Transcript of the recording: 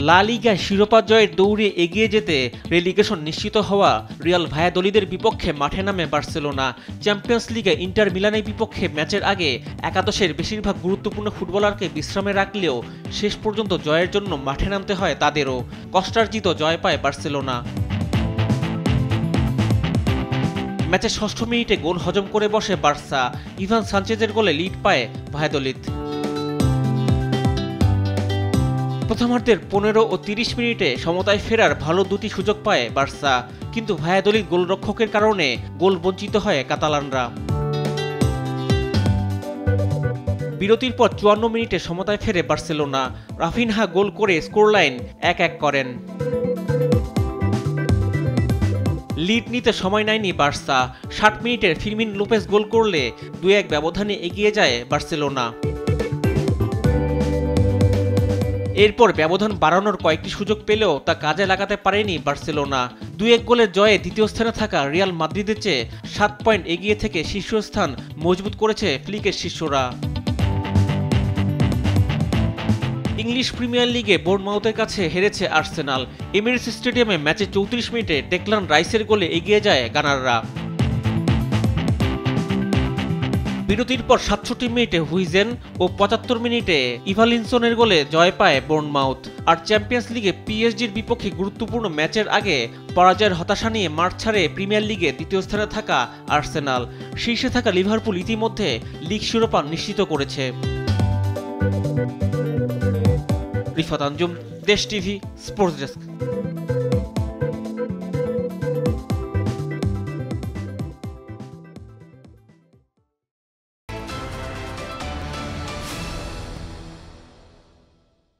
লা লিগায় শিরোপা জয়ের দৌড়ে এগিয়ে যেতে রেলিগেশন নিশ্চিত হওয়া রিয়াল ভায়াদোলিদের বিপক্ষে মাঠে নামে বার্সেলোনা। চ্যাম্পিয়ন্স লিগে ইন্টার মিলানের বিপক্ষে ম্যাচের আগে একাদশের বেশিরভাগ গুরুত্বপূর্ণ ফুটবলারকে বিশ্রামে রাখলেও শেষ পর্যন্ত জয়ের জন্য মাঠে নামতে হয় তাদেরও। কষ্টার্জিত জয় পায় বার্সেলোনা। ম্যাচের ৬ষ্ঠ মিনিটে গোল হজম করে বসে বার্সা। ইভান সানচেজের গোলে লিড পায় ভায়াদোলিদ। প্রথমার্ধের ১৫ ও ৩০ মিনিটে সমতায় ফেরার ভালো দুটি সুযোগ পায় বার্সা, কিন্তু ভায়াদোলিদ গোলরক্ষকের কারণে গোল বঞ্চিত হয় কাতালানরা। বিরতির পর ৫৪ মিনিটে সমতায় ফেরে বার্সেলোনা। রাফিনহা গোল করে স্কোরলাইন ১-১ করেন। লিড নিতে সময় নেয়নি বার্সা। ৬০ মিনিটের ফিরমিন লোপেস গোল করলে ২-১ ব্যবধানে এগিয়ে যায় বার্সেলোনা। এরপর ব্যবধান বাড়ানোর কয়েকটি সুযোগ পেলেও তা কাজে লাগাতে পারেনি বার্সেলোনা। ২-১ গোলের জয়ে দ্বিতীয় স্থানে থাকা রিয়াল মাদ্রিদের চেয়ে ৭ পয়েন্ট এগিয়ে থেকে শীর্ষস্থান মজবুত করেছে ফ্লিকের শিষ্যরা। ইংলিশ প্রিমিয়ার লিগে বোর্নমাউথের কাছে হেরেছে আর্সেনাল। এমিরেটস স্টেডিয়ামে ম্যাচে ৩৪ মিনিটে ডেকলান রাইসের গোলে এগিয়ে যায় গানাররা। বিরতির পর ৬৭ মিনিটে হুইজেন ও ৭৫ মিনিটে ইভালিনসনের গোলে জয় পায় বোর্নমাউথ। আর চ্যাম্পিয়ন্স লিগে পিএসজির বিপক্ষে গুরুত্বপূর্ণ ম্যাচের আগে পরাজয়ের হতাশা নিয়ে মাঠ ছাড়ে প্রিমিয়ার লিগে দ্বিতীয় স্থানে থাকা আর্সেনাল। শীর্ষে থাকা লিভারপুল ইতিমধ্যে লিগ শিরোপা নিশ্চিত করেছে। রিফাত আঞ্জুম, দেশ টিভি, স্পোর্টস ডেস্ক।